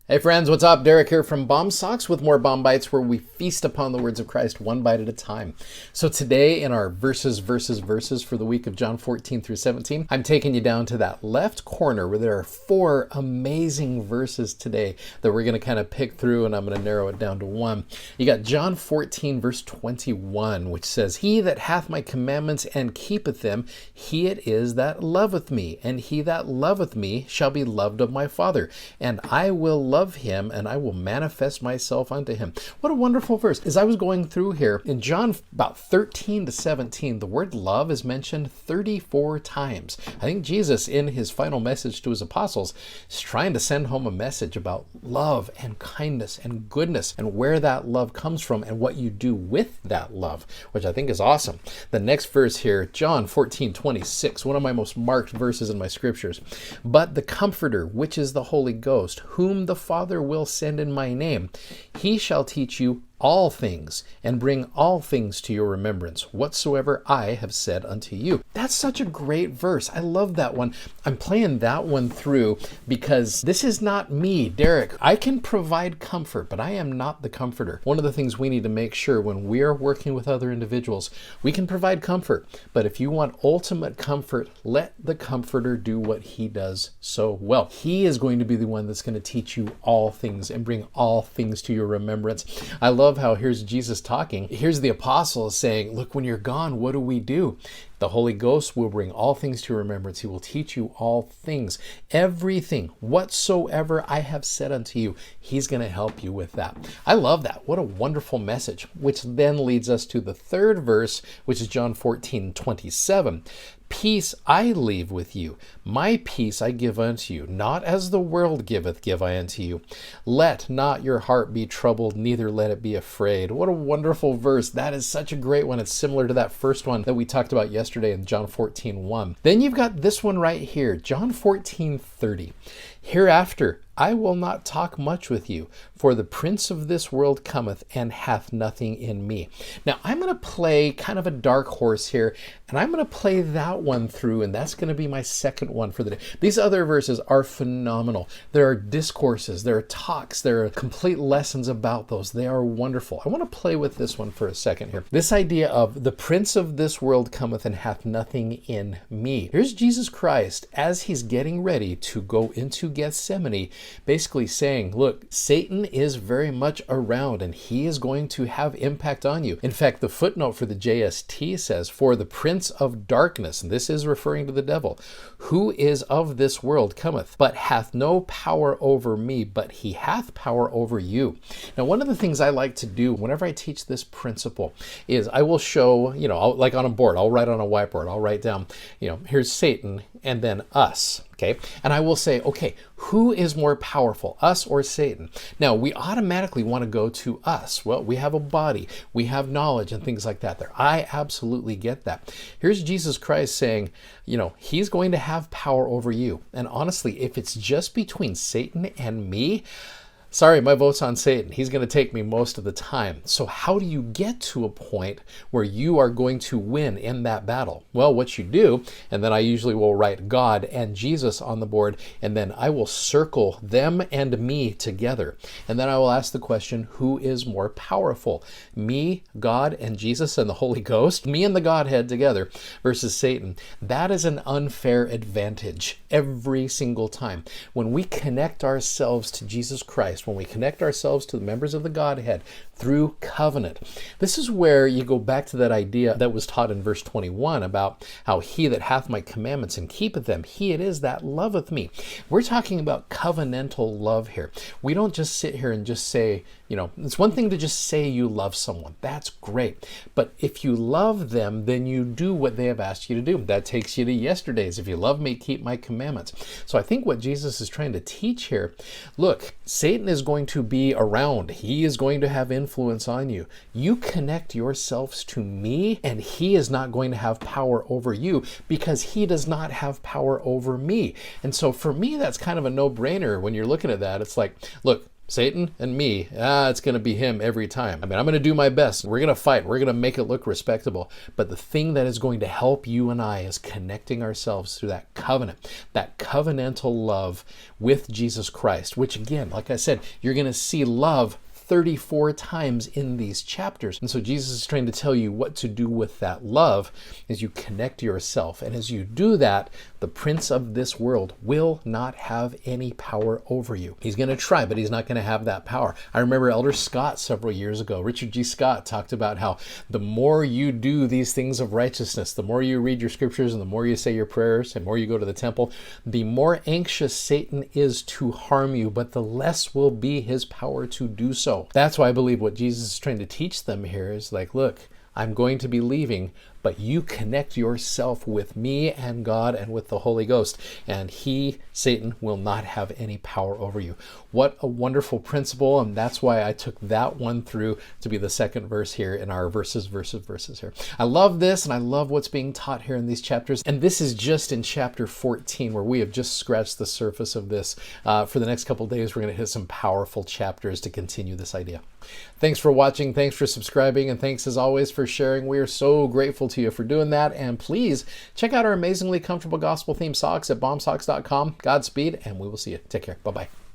Hey friends, what's up? Derek here from Bomb Socks with more Bomb Bites, where we feast upon the words of Christ one bite at a time. So today in our verses for the week of John 14 through 17, I'm taking you down to that left corner where there are 4 amazing verses today that we're going to kind of pick through, and I'm going to narrow it down to one. You got John 14 verse 21, which says, "He that hath my commandments and keepeth them, he it is that loveth me, and he that loveth me shall be loved of my Father, and I will love him, and I will manifest myself unto him." What a wonderful verse. As I was going through here, in John about 13 to 17, the word love is mentioned 34 times. I think Jesus, in his final message to his apostles, is trying to send home a message about love and kindness and goodness and where that love comes from and what you do with that love, which I think is awesome. The next verse here, John 14:26, one of my most marked verses in my scriptures. "But the Comforter, which is the Holy Ghost, whom the Father will send in my name, he shall teach you all things, and bring all things to your remembrance, whatsoever I have said unto you." That's such a great verse. I love that one. I'm playing that one through because this is not me, Derek. I can provide comfort, but I am not the comforter. One of the things we need to make sure when we are working with other individuals, we can provide comfort, but if you want ultimate comfort, let the comforter do what he does so well. He is going to be the one that's going to teach you all things and bring all things to your remembrance. I love how here's Jesus talking. Here's the apostles saying, look, when you're gone, what do? The Holy Ghost will bring all things to your remembrance. He will teach you all things, everything whatsoever I have said unto you. He's going to help you with that. I love that. What a wonderful message, which then leads us to the third verse, which is John 14:27. "Peace I leave with you, my peace I give unto you, not as the world giveth, give I unto you. Let not your heart be troubled, neither let it be afraid." What a wonderful verse. That is such a great one. It's similar to that first one that we talked about yesterday in John 14:1. Then you've got this one right here, John 14:30. "Hereafter I will not talk much with you, for the prince of this world cometh and hath nothing in me." Now I'm going to play kind of a dark horse here, and I'm going to play that one through, and that's going to be my second one for the day. These other verses are phenomenal. There are discourses, there are talks, there are complete lessons about those. They are wonderful. I want to play with this one for a second here. This idea of the prince of this world cometh and hath nothing in me. Here's Jesus Christ as he's getting ready to go into Gethsemane, basically saying, look, Satan is very much around and he is going to have impact on you. In fact, the footnote for the JST says, "For the prince of darkness," and this is referring to the devil, "who is of this world cometh, but hath no power over me, but he hath power over you." Now, one of the things I like to do whenever I teach this principle is I will show, like on a board, I'll write on a whiteboard, I'll write down, here's Satan and then us. Okay. And I will say, okay, who is more powerful, us or Satan? Now, we automatically want to go to us. Well, we have a body, we have knowledge and things like that there. I absolutely get that. Here's Jesus Christ saying, he's going to have power over you. And honestly, if it's just between Satan and me, sorry, my vote's on Satan. He's going to take me most of the time. So how do you get to a point where you are going to win in that battle? Well, what you do, and then I usually will write God and Jesus on the board, and then I will circle them and me together. And then I will ask the question, who is more powerful? Me, God, and Jesus and the Holy Ghost? Me and the Godhead together versus Satan. That is an unfair advantage every single time. When we connect ourselves to Jesus Christ, when we connect ourselves to the members of the Godhead through covenant. This is where you go back to that idea that was taught in verse 21 about how he that hath my commandments and keepeth them, he it is that loveth me. We're talking about covenantal love here. We don't just sit here and just say, it's one thing to just say you love someone. That's great. But if you love them, then you do what they have asked you to do. That takes you to yesterday's. If you love me, keep my commandments. So I think what Jesus is trying to teach here, look, Satan is going to be around. He is going to have influence on you. You connect yourselves to me, and he is not going to have power over you because he does not have power over me. And so for me, that's kind of a no-brainer when you're looking at that. It's like, look, Satan and me, it's going to be him every time. I mean, I'm going to do my best. We're going to fight. We're going to make it look respectable. But the thing that is going to help you and I is connecting ourselves through that covenant, that covenantal love with Jesus Christ, which again, like I said, you're going to see love 34 times in these chapters. And so Jesus is trying to tell you what to do with that love as you connect yourself. And as you do that, the prince of this world will not have any power over you. He's going to try, but he's not going to have that power. I remember Elder Scott several years ago, Richard G. Scott, talked about how the more you do these things of righteousness, the more you read your scriptures and the more you say your prayers and the more you go to the temple, the more anxious Satan is to harm you, but the less will be his power to do so. That's why I believe what Jesus is trying to teach them here is like, look, I'm going to be leaving, but you connect yourself with me and God and with the Holy Ghost, and he, Satan, will not have any power over you. What a wonderful principle, and that's why I took that one through to be the second verse here in our verses here. I love this, and I love what's being taught here in these chapters, and this is just in chapter 14, where we have just scratched the surface of this. For the next couple days, we're going to hit some powerful chapters to continue this idea. Thanks for watching, thanks for subscribing, and thanks as always for sharing. We are so grateful to you for doing that, and please check out our amazingly comfortable gospel themed socks at BOM-BITES.com. Godspeed, and we will see you. Take care. Bye-bye.